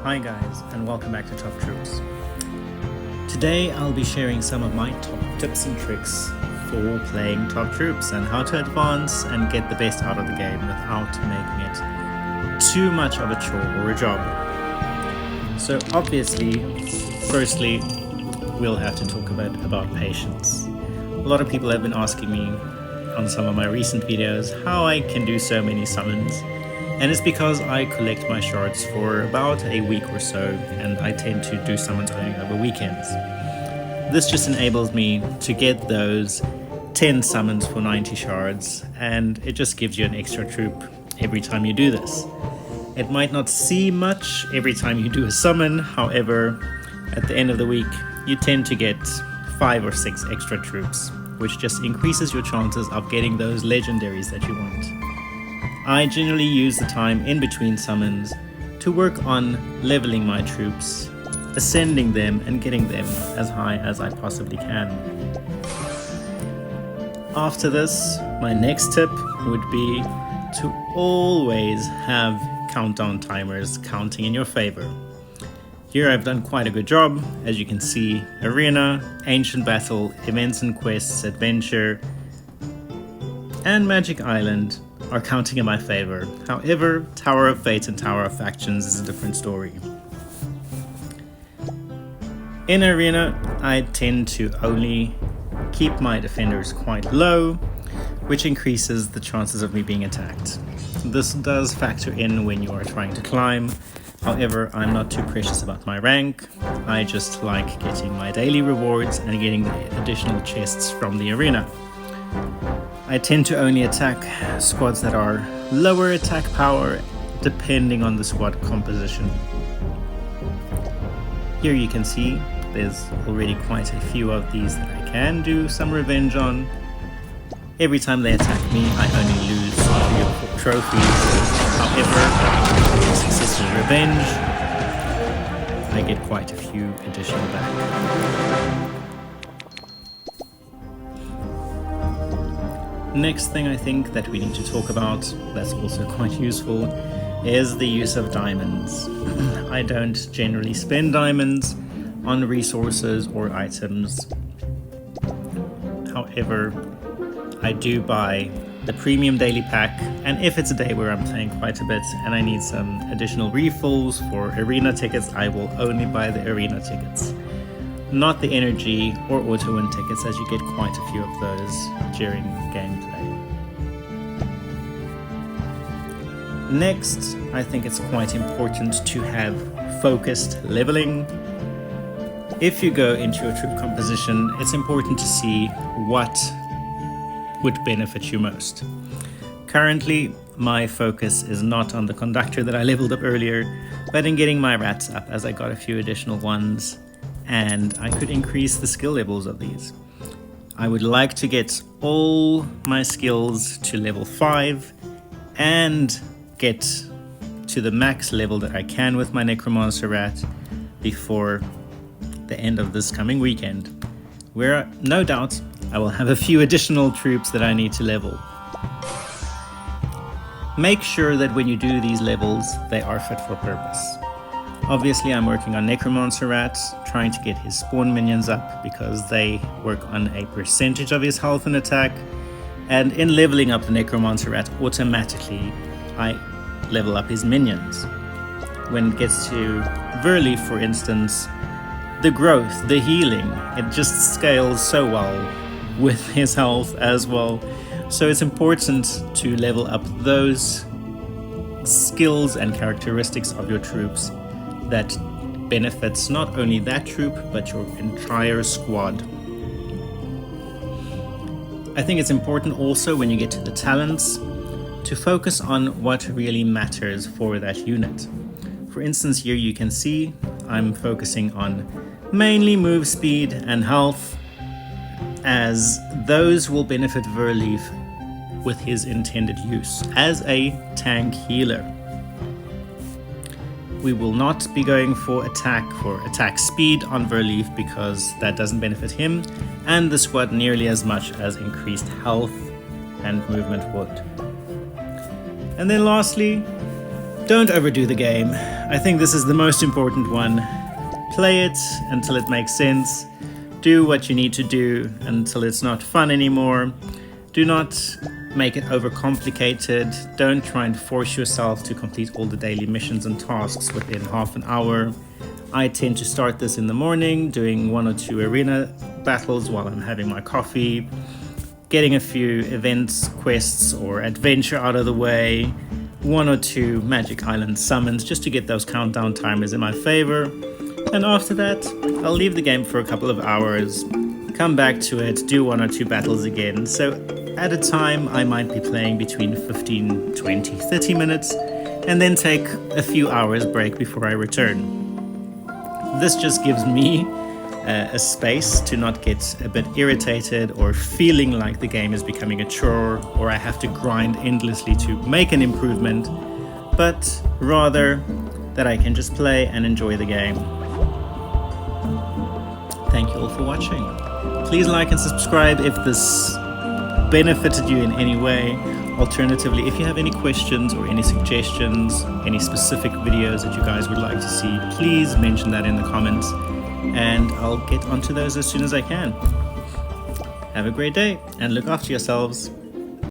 Hi guys, and welcome back to Top Troops. Today I'll be sharing some of my top tips and tricks for playing Top Troops and how to advance and get the best out of the game without making it too much of a chore or a job. So obviously, firstly, we'll have to talk a bit about patience. A lot of people have been asking me on some of my recent videos how I can do so many summons. And it's because I collect my shards for about a week or so, and I tend to do summons only over weekends. This just enables me to get those 10 summons for 90 shards, and it just gives you an extra troop every time you do this. It might not seem much every time you do a summon, however, at the end of the week, you tend to get 5 or 6 extra troops, which just increases your chances of getting those legendaries that you want. I generally use the time in between summons to work on leveling my troops, ascending them and getting them as high as I possibly can. After this, my next tip would be to always have countdown timers counting in your favor. Here I've done quite a good job. As you can see, Arena, Ancient Battle, Events and Quests, Adventure, and Magic Island are counting in my favor. However, Tower of Fate and Tower of Factions is a different story. In Arena, I tend to only keep my defenders quite low, which increases the chances of me being attacked. This does factor in when you are trying to climb. However, I'm not too precious about my rank. I just like getting my daily rewards and getting the additional chests from the arena. I tend to only attack squads that are lower attack power depending on the squad composition. Here you can see there's already quite a few of these that I can do some revenge on. Every time they attack me, I only lose 3 or 4 trophies. However, with successful revenge, I get quite a few additional back. Next thing I think that we need to talk about that's also quite useful is the use of diamonds. I don't generally spend diamonds on resources or items. However, I do buy the premium daily pack, and if it's a day where I'm playing quite a bit and I need some additional refills for arena tickets, I will only buy the arena tickets, not the energy or auto win tickets, as you get quite a few of those during gameplay. Next, I think it's quite important to have focused leveling. If you go into your troop composition, it's important to see what would benefit you most. Currently, my focus is not on the conductor that I leveled up earlier, but in getting my rats up, as I got a few additional ones, and I could increase the skill levels of these. I would like to get all my skills to level 5 and get to the max level that I can with my Necromancer Rat before the end of this coming weekend, where no doubt I will have a few additional troops that I need to level. Make sure that when you do these levels, they are fit for purpose. Obviously, I'm working on Necromancer Rat, trying to get his spawn minions up because they work on a percentage of his health and attack. And in leveling up the Necromancer Rat, automatically I level up his minions. When it gets to Verleaf, for instance, the growth, the healing, it just scales so well with his health as well. So it's important to level up those skills and characteristics of your troops that benefits not only that troop, but your entire squad. I think it's important also when you get to the talents to focus on what really matters for that unit. For instance, here you can see I'm focusing on mainly move speed and health, as those will benefit Verleaf with his intended use as a tank healer. We will not be going for attack speed on Verleaf because that doesn't benefit him and the squad nearly as much as increased health and movement would. And then lastly, Don't overdo the game. I think this is the most important one. Play it until it makes sense. Do what you need to do until it's not fun anymore. Do not make it overcomplicated. Don't try and force yourself to complete all the daily missions and tasks within half an hour. I tend to start this in the morning, doing 1 or 2 arena battles while I'm having my coffee, getting a few events, quests, or adventure out of the way, 1 or 2 Magic Island summons just to get those countdown timers in my favor. And after that, I'll leave the game for a couple of hours, come back to it, do 1 or 2 battles again. So at a time, I might be playing between 15, 20, 30 minutes, and then take a few hours break before I return. This just gives me a space to not get a bit irritated or feeling like the game is becoming a chore or I have to grind endlessly to make an improvement, but rather that I can just play and enjoy the game. Thank you all for watching. Please like and subscribe if this benefited you in any way. Alternatively, if you have any questions or any suggestions, any specific videos that you guys would like to see, please mention that in the comments and I'll get onto those as soon as I can. Have a great day and look after yourselves.